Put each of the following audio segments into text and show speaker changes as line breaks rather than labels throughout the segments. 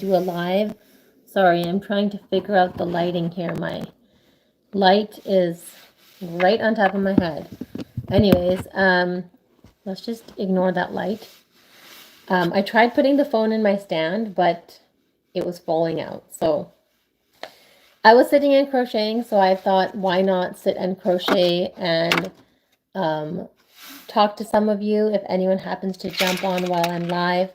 do a live. Sorry, I'm trying to figure out the lighting here. My light is right on top of my head. Anyways, let's just ignore that light. I tried putting the phone in my stand, but it was falling out. So I was sitting and crocheting, so I thought, why not sit and crochet and talk to some of you if anyone happens to jump on while I'm live.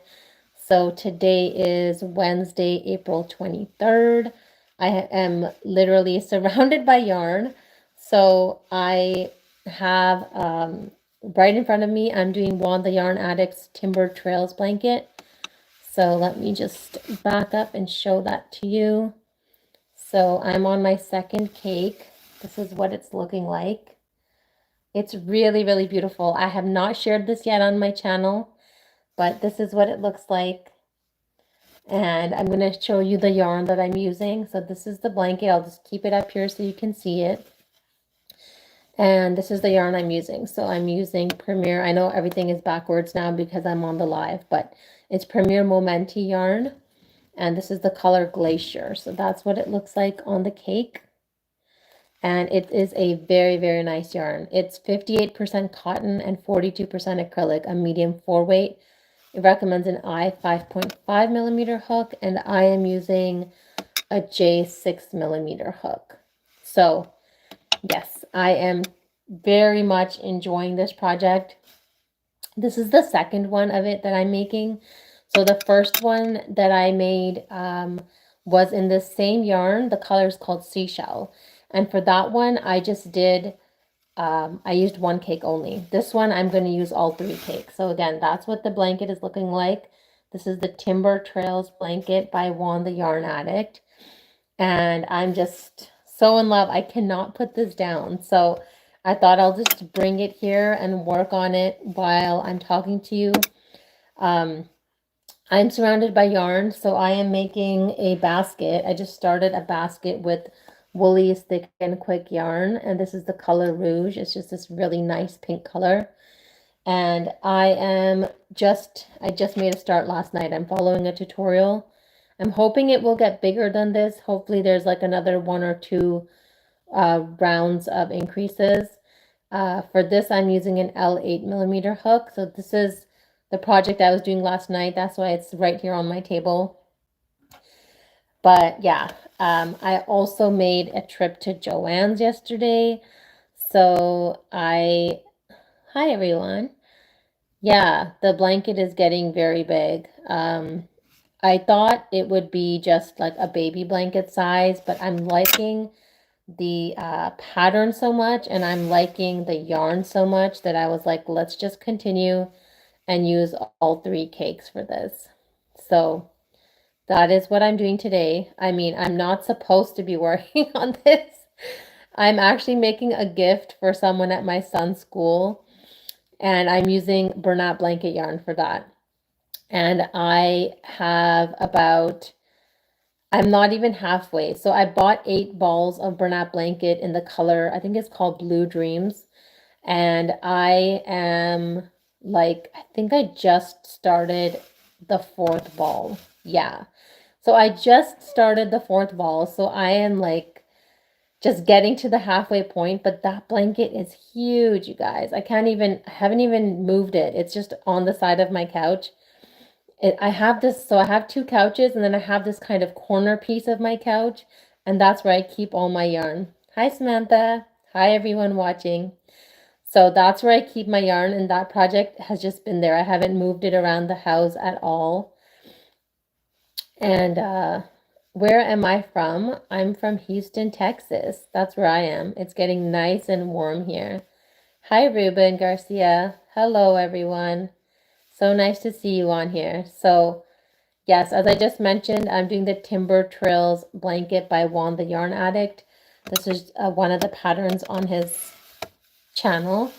So today is Wednesday, April 23rd. I am literally surrounded by yarn. So I have right in front of me, I'm doing Juan the Yarn Addict's Timber Trails blanket. So let me just back up and show that to you. So I'm on my second cake. This is what it's looking like. It's really, really beautiful. I have not shared this yet on my channel, but this is what it looks like. And I'm going to show you the yarn that I'm using. So this is the blanket. I'll just keep it up here so you can see it. And this is the yarn I'm using. So I'm using Premier. I know everything is backwards now because I'm on the live, but it's Premier Momenti yarn. And this is the color Glacier. So that's what it looks like on the cake. And it is a very, very nice yarn. It's 58% cotton and 42% acrylic, a medium 4-weight. It recommends an I 5.5 millimeter hook, and I am using a J 6 millimeter hook. So yes, I am very much enjoying this project. This is the second one of it that I'm making. So the first one that I made was in the same yarn. The color is called Seashell. And for that one, I just did, I used one cake only. This one, I'm going to use all 3 cakes. So again, that's what the blanket is looking like. This is the Timber Trails blanket by Juan the Yarn Addict. And I'm just so in love. I cannot put this down. So I thought I'll just bring it here and work on it while I'm talking to you. I'm surrounded by yarn, so I am making a basket. I just started a basket with Woolly's Thick and Quick yarn, and this is the color Rouge. It's just this really nice pink color. And I just made a start last night. I'm following a tutorial. I'm hoping it will get bigger than this. Hopefully there's like another 1 or 2 rounds of increases. For this, I'm using an L8 millimeter hook. So this is the project I was doing last night. That's why it's right here on my table. But yeah, I also made a trip to Joann's yesterday. So hi everyone. Yeah, the blanket is getting very big. I thought it would be just like a baby blanket size, but I'm liking the pattern so much, and I'm liking the yarn so much that I was like, let's just continue and use all 3 cakes for this. So that is what I'm doing today. I mean, I'm not supposed to be working on this. I'm actually making a gift for someone at my son's school, and I'm using Bernat blanket yarn for that. And I have about, I'm not even halfway. So I bought 8 balls of Bernat blanket in the color, I think it's called Blue Dreams. And I am like, I think I just started the 4th ball. Yeah. So I just started the 4th ball. So I am like just getting to the halfway point, but that blanket is huge, you guys. I haven't even moved it. It's just on the side of my couch. I have this, so I have 2 couches, and then I have this kind of corner piece of my couch, and that's where I keep all my yarn. Hi, Samantha. Hi, everyone watching. So that's where I keep my yarn, and that project has just been there. I haven't moved it around the house at all. And where am I from? I'm from Houston, Texas. That's where I am. It's getting nice and warm here. Hi, Ruben Garcia. Hello, everyone. So nice to see you on here. So yes, as I just mentioned, I'm doing the Timber Trails blanket by Juan the Yarn Addict. This is one of the patterns on his channel.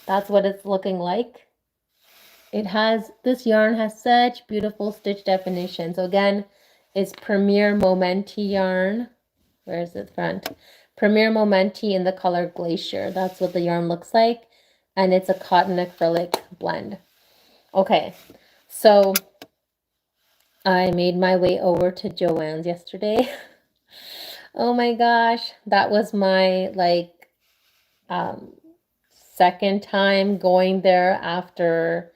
That's what it's looking like. This yarn has such beautiful stitch definition. So again, it's Premier Momenti yarn. Where is it front? Premier Momenti in the color Glacier. That's what the yarn looks like. And it's a cotton acrylic blend. Okay, so I made my way over to Joann's yesterday. Oh my gosh, that was my like um second time going there after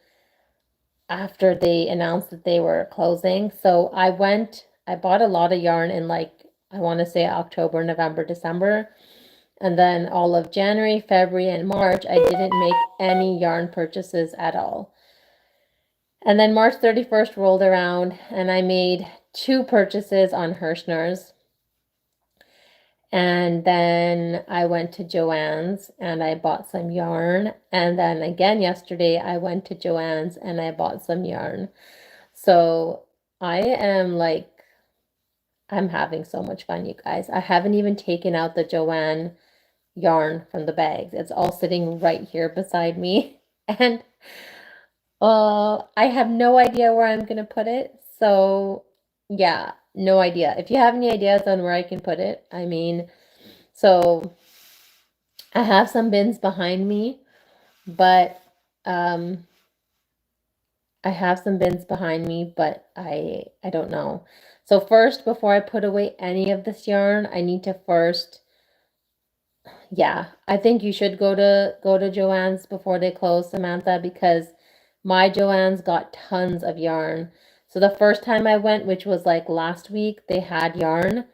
they announced that they were closing. So I bought a lot of yarn in like I want to say October, November, December. And then all of January, February, and March, I didn't make any yarn purchases at all. And then March 31st rolled around and I made 2 purchases on Hirschner's. And then I went to Joann's and I bought some yarn. And then again yesterday, I went to Joann's and I bought some yarn. So I am like, I'm having so much fun, you guys. I haven't even taken out the Joann yarn from the bags. It's all sitting right here beside me. And I have no idea where I'm gonna put it. So yeah, no idea. If you have any ideas on where I can put it, I mean, so I have some bins behind me, but um I have some bins behind me, but I don't know. So first, before I put away any of this yarn, I need to first, yeah, I think you should go to Joann's before they close, Samantha, because my Joann's got tons of yarn. So the first time I went, which was like last week, they had yarn.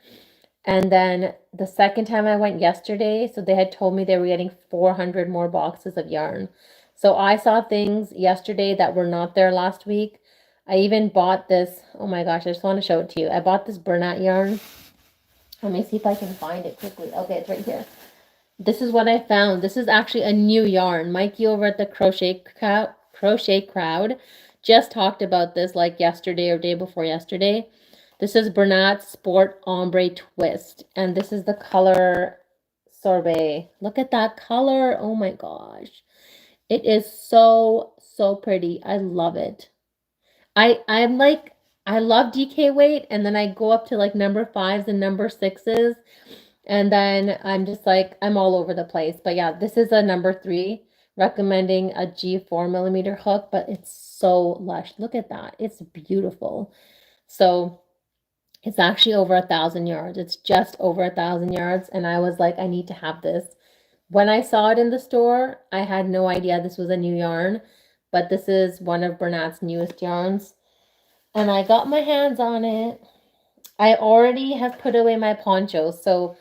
And then the second time I went yesterday, so they had told me they were getting 400 more boxes of yarn. So I saw things yesterday that were not there last week. I even bought this, oh my gosh, I just want to show it to you. I bought this Bernat yarn. Let me see if I can find it quickly. Okay, it's right here. This is what I found. This is actually a new yarn. Mikey over at the Crochet Crowd just talked about this like yesterday or day before yesterday. This is Bernat Sport Ombre Twist. And this is the color Sorbet. Look at that color. Oh my gosh. It is so, so pretty. I love it. I'm like, I love DK weight, and then I go up to like number 5s and number 6s. And then I'm just like, I'm all over the place. But yeah, this is a number 3, recommending a G4mm hook, but it's so lush. Look at that. It's beautiful. So it's actually over 1,000 yards. It's just over 1,000 yards. And I was like, I need to have this. When I saw it in the store, I had no idea this was a new yarn, but this is one of Bernat's newest yarns. And I got my hands on it. I already have put away my ponchos. So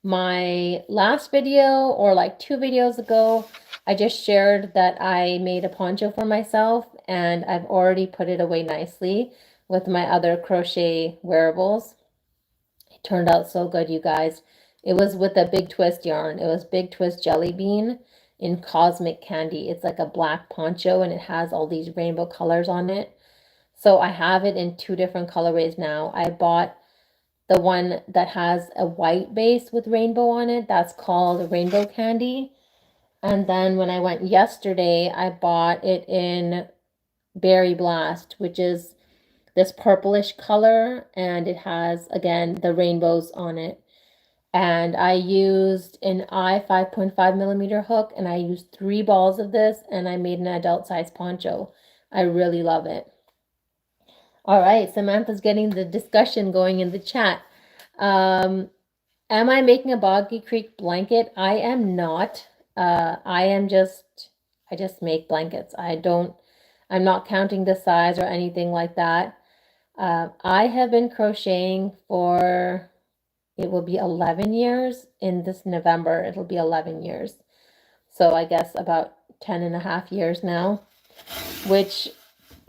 my last video, or like 2 videos ago, I just shared that I made a poncho for myself and I've already put it away nicely with my other crochet wearables. It turned out so good, you guys. It was with a Big Twist yarn. It was Big Twist Jelly Bean in Cosmic Candy. It's like a black poncho and it has all these rainbow colors on it. So I have it in 2 different colorways now. I bought the one that has a white base with rainbow on it. That's called Rainbow Candy. And then when I went yesterday, I bought it in Berry Blast, which is this purplish color, and it has, again, the rainbows on it. And I used an I 5.5mm hook, and I used 3 balls of this, and I made an adult size poncho. I really love it. All right, Samantha's getting the discussion going in the chat. Am I making a Boggy Creek blanket? I am not. I just make blankets. I'm not counting the size or anything like that. I have been crocheting for, it will be 11 years in this November. It'll be 11 years. So I guess about 10 and a half years now, which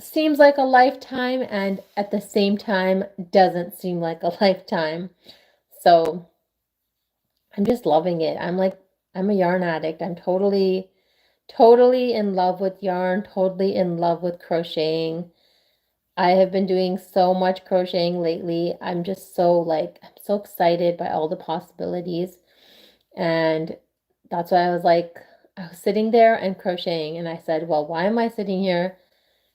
seems like a lifetime and at the same time doesn't seem like a lifetime. So I'm just loving it. I'm a yarn addict. I'm totally in love with yarn, totally in love with crocheting. I have been doing so much crocheting lately. I'm just so I'm so excited by all the possibilities. And that's why I was sitting there and crocheting, and I said, well, why am I sitting here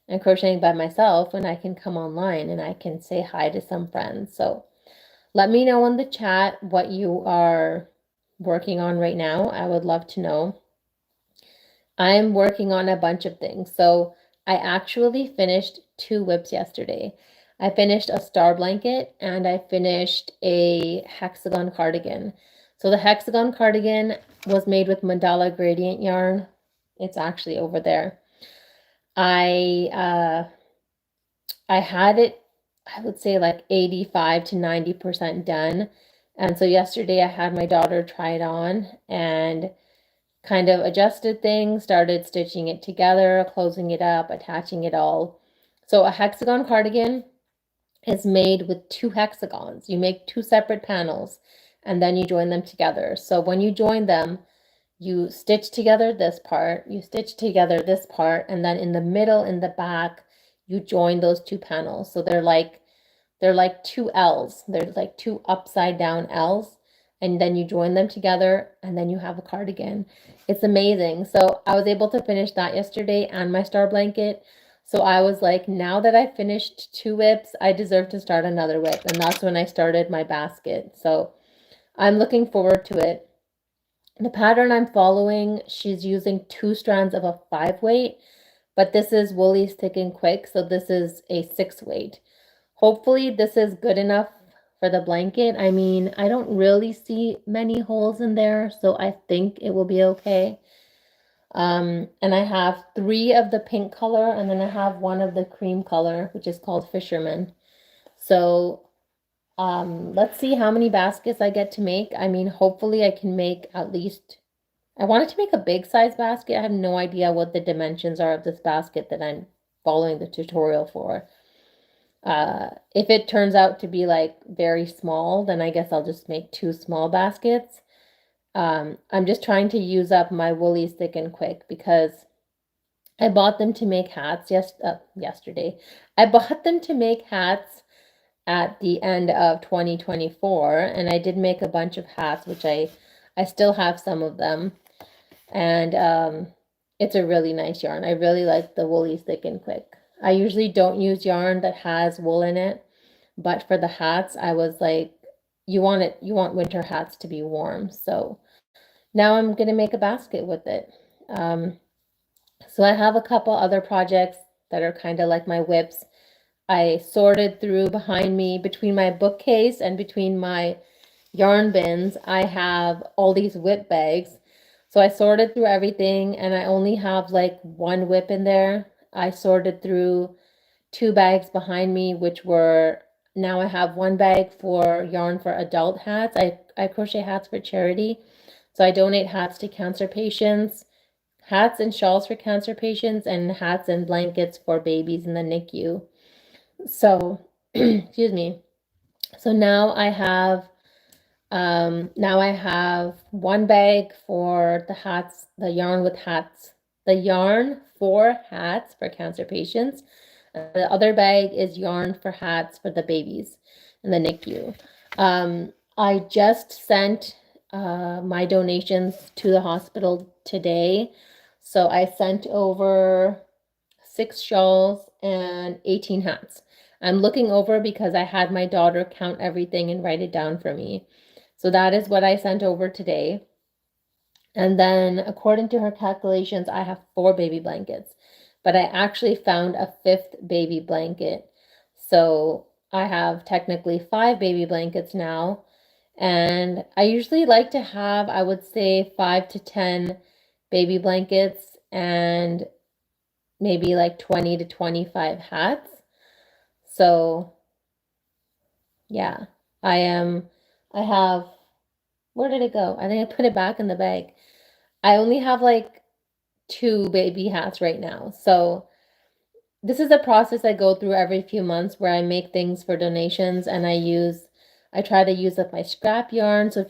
and crocheting by myself when I can come online and I can say hi to some friends? So let me know in the chat what you are working on right now. I would love to know. I'm working on a bunch of things. So I actually finished 2 whips yesterday. I finished a star blanket and I finished a hexagon cardigan. So the hexagon cardigan was made with mandala gradient yarn. It's actually over there. I had it, I would say like 85 to 90% done. And so yesterday I had my daughter try it on and kind of adjusted things, started stitching it together, closing it up, attaching it all. So a hexagon cardigan is made with 2 hexagons. You make 2 separate panels and then you join them together. So when you join them, you stitch together this part, you stitch together this part, and then in the middle, in the back, you join those 2 panels. So they're like 2 L's. They're like 2 upside down L's. And then you join them together and then you have a cardigan. It's amazing. So I was able to finish that yesterday and my star blanket. So I was like, now that I finished 2 whips, I deserve to start another whip. And that's when I started my basket. So I'm looking forward to it. The pattern I'm following, she's using 2 strands of a 5 weight, but this is Woolies Thick and Quick, so this is a 6 weight. Hopefully this is good enough for the blanket. I mean, I don't really see many holes in there, so I think it will be okay. And I have 3 of the pink color, and then I have 1 of the cream color, which is called Fisherman. So let's see how many baskets I get to make. I mean, hopefully I can make at least, I wanted to make a big size basket. I have no idea what the dimensions are of this basket that I'm following the tutorial for. If it turns out to be like very small, then I guess I'll just make 2 small baskets. I'm just trying to use up my Woolies Thick and Quick because I bought them to make hats yesterday. I bought them to make hats at the end of 2024, and I did make a bunch of hats, which I still have some of them. And it's a really nice yarn. I really like the Woolies Thick and Quick. I usually don't use yarn that has wool in it, but for the hats, I was like, you want winter hats to be warm. So now I'm gonna make a basket with it. So I have a couple other projects that are kind of like my whips. I sorted through behind me between my bookcase and between my yarn bins. I have all these whip bags. So I sorted through everything and I only have like 1 whip in there. I sorted through 2 bags behind me, which were, now I have 1 bag for yarn for adult hats. I crochet hats for charity. So I donate hats to cancer patients, hats and shawls for cancer patients, and hats and blankets for babies in the NICU. So, excuse me. So now I have 1 bag for the hats, the yarn with hats, the yarn for hats for cancer patients. The other bag is yarn for hats for the babies in the NICU. I just sent my donations to the hospital today. So I sent over 6 shawls and 18 hats. I'm looking over because I had my daughter count everything and write it down for me. So that is what I sent over today. And then according to her calculations, I have 4 baby blankets, but I actually found a 5th baby blanket. So I have technically 5 baby blankets now. And I usually like to have, I would say 5 to 10 baby blankets and maybe like 20 to 25 hats. So yeah, I have, where did it go? I think I put it back in the bag. I only have like 2 baby hats right now. So this is a process I go through every few months where I make things for donations and I try to use up my scrap yarn. So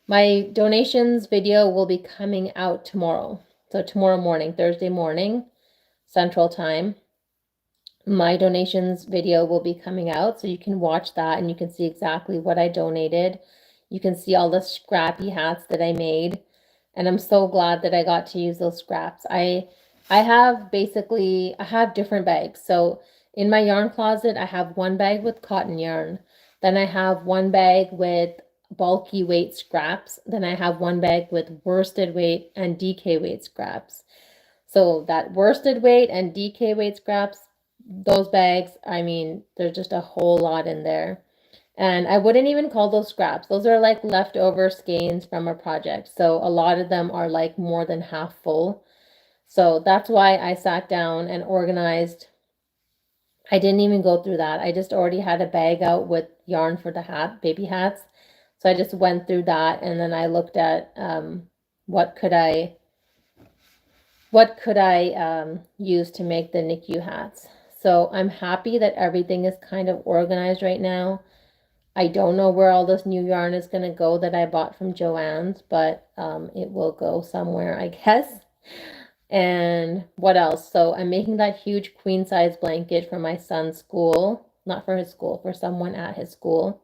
my donations video will be coming out tomorrow. So tomorrow morning, Thursday morning, Central Time. My donations video will be coming out, so you can watch that and you can see exactly what I donated. You can see all the scrappy hats that I made, and I'm so glad that I got to use those scraps. I have different bags. So in my yarn closet, I have 1 bag with cotton yarn. Then I have 1 bag with bulky weight scraps. Then I have 1 bag with worsted weight and DK weight scraps. So that worsted weight and DK weight scraps, those bags, I mean, there's just a whole lot in there. And I wouldn't even call those scraps. Those are like leftover skeins from a project. So a lot of them are like more than half full. So that's why I sat down and organized. I didn't even go through that. I just already had a bag out with yarn for the baby hats. So I just went through that, and then I looked at what could I use to make the NICU hats. So I'm happy that everything is kind of organized right now. I don't know where all this new yarn is going to go that I bought from Joann's, but it will go somewhere, I guess. And what else? So I'm making that huge queen size blanket for my son's school, not for his school, for someone at his school.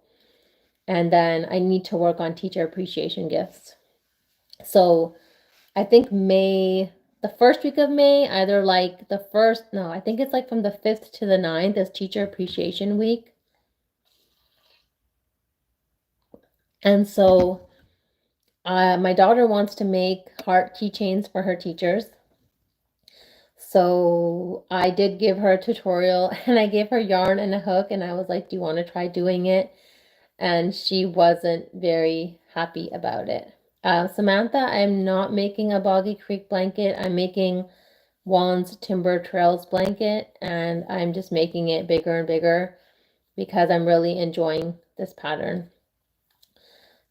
And then I need to work on teacher appreciation gifts. So I think the first week of May, either like I think it's like from the 5th to the 9th is teacher appreciation week. And so my daughter wants to make heart keychains for her teachers. So I did give her a tutorial and I gave her yarn and a hook and I was like, do you want to try doing it? And she wasn't very happy about it. Samantha, I'm not making a Boggy Creek blanket. I'm making Juan's Timber Trails blanket and I'm just making it bigger and bigger because I'm really enjoying this pattern.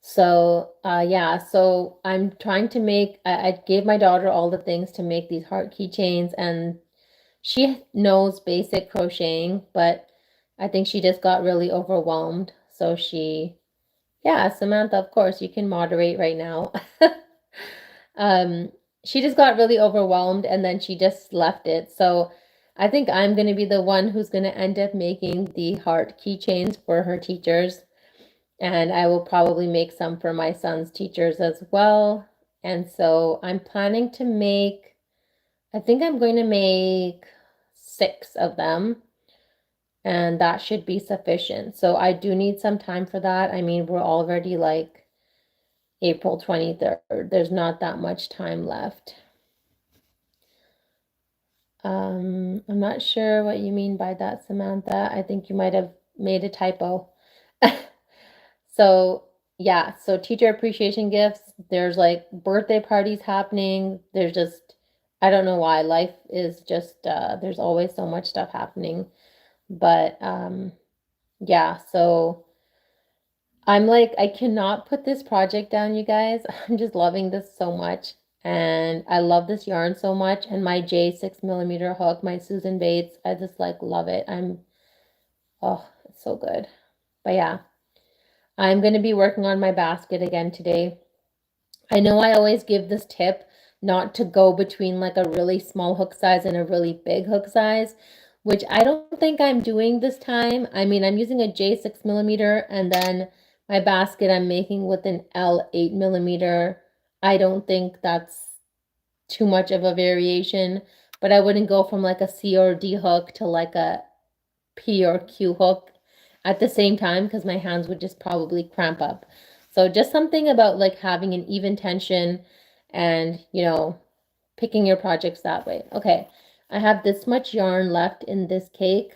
So yeah, so I'm trying to make, I gave my daughter all the things to make these heart keychains, and she knows basic crocheting, but I think she just got really overwhelmed. So yeah, Samantha, of course, you can moderate right now. She just got really overwhelmed and then she just left it. So I think I'm going to be the one who's going to end up making the heart keychains for her teachers. And I will probably make some for my son's teachers as well. And so I'm planning to make, I think I'm going to make 6 of them. And that should be sufficient. So I do need some time for that. I mean, we're already like April 23rd. There's not that much time left. I'm not sure what you mean by that, Samantha. I think you might have made a typo. So yeah, so teacher appreciation gifts, there's like birthday parties happening. There's just, I don't know why. Life is just, there's always so much stuff happening. But yeah, so I'm like, I cannot put this project down, you guys. I'm just loving this so much. And I love this yarn so much. And my J 6mm hook, my Susan Bates, I just like love it. Oh, it's so good. But yeah, I'm going to be working on my basket again today. I know I always give this tip not to go between like a really small hook size and a really big hook size, which I don't think I'm doing this time. I mean, I'm using a J 6mm and then my basket I'm making with an L 8mm. I don't think that's too much of a variation, but I wouldn't go from like a C or D hook to like a P or Q hook at the same time because my hands would just probably cramp up. So just something about like having an even tension and, picking your projects that way. Okay, I have this much yarn left in this cake.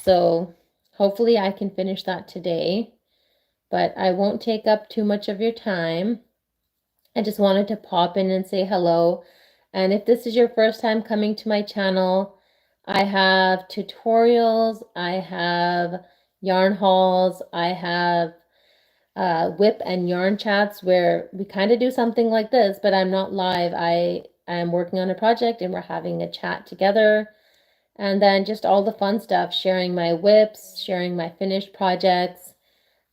So hopefully I can finish that today, but I won't take up too much of your time. I just wanted to pop in and say hello. And if this is your first time coming to my channel, I have tutorials, I have yarn hauls, I have whip and yarn chats where we kind of do something like this, but I'm not live. I am working on a project and we're having a chat together. And then just all the fun stuff, sharing my whips, sharing my finished projects.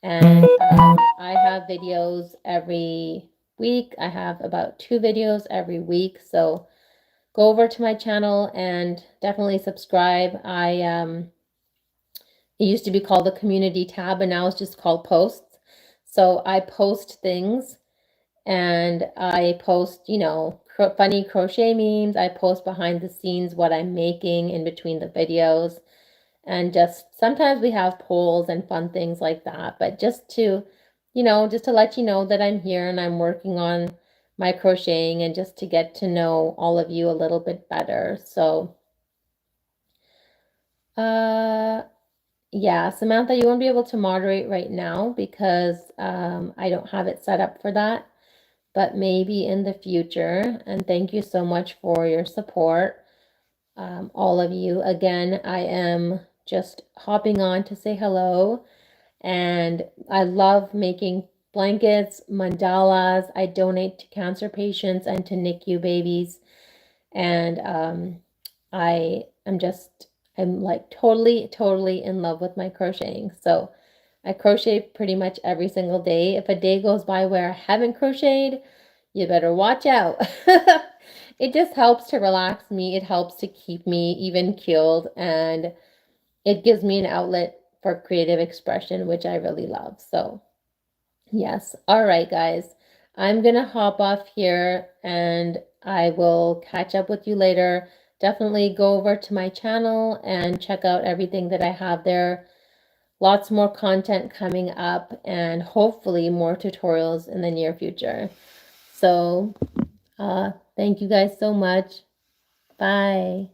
And I have videos every week. I have about 2 videos every week. So go over to my channel and definitely subscribe. It used to be called the community tab and now it's just called posts. So I post things and I post, funny crochet memes. I post behind the scenes what I'm making in between the videos. And just sometimes we have polls and fun things like that. But just to let you know that I'm here and I'm working on my crocheting and just to get to know all of you a little bit better. So Yeah, Samantha, you won't be able to moderate right now because I don't have it set up for that, but maybe in the future. And thank you so much for your support, all of you. Again, I am just hopping on to say hello, and I love making blankets, mandalas. I donate to cancer patients and to NICU babies, and I'm like totally in love with my crocheting. So I crochet pretty much every single day. If a day goes by where I haven't crocheted, you better watch out. It just helps to relax me. It helps to keep me even keeled, and it gives me an outlet for creative expression, which I really love. So yes. All right, guys. I'm going to hop off here and I will catch up with you later. Definitely go over to my channel and check out everything that I have there. Lots more content coming up and hopefully more tutorials in the near future. So, thank you guys so much. Bye.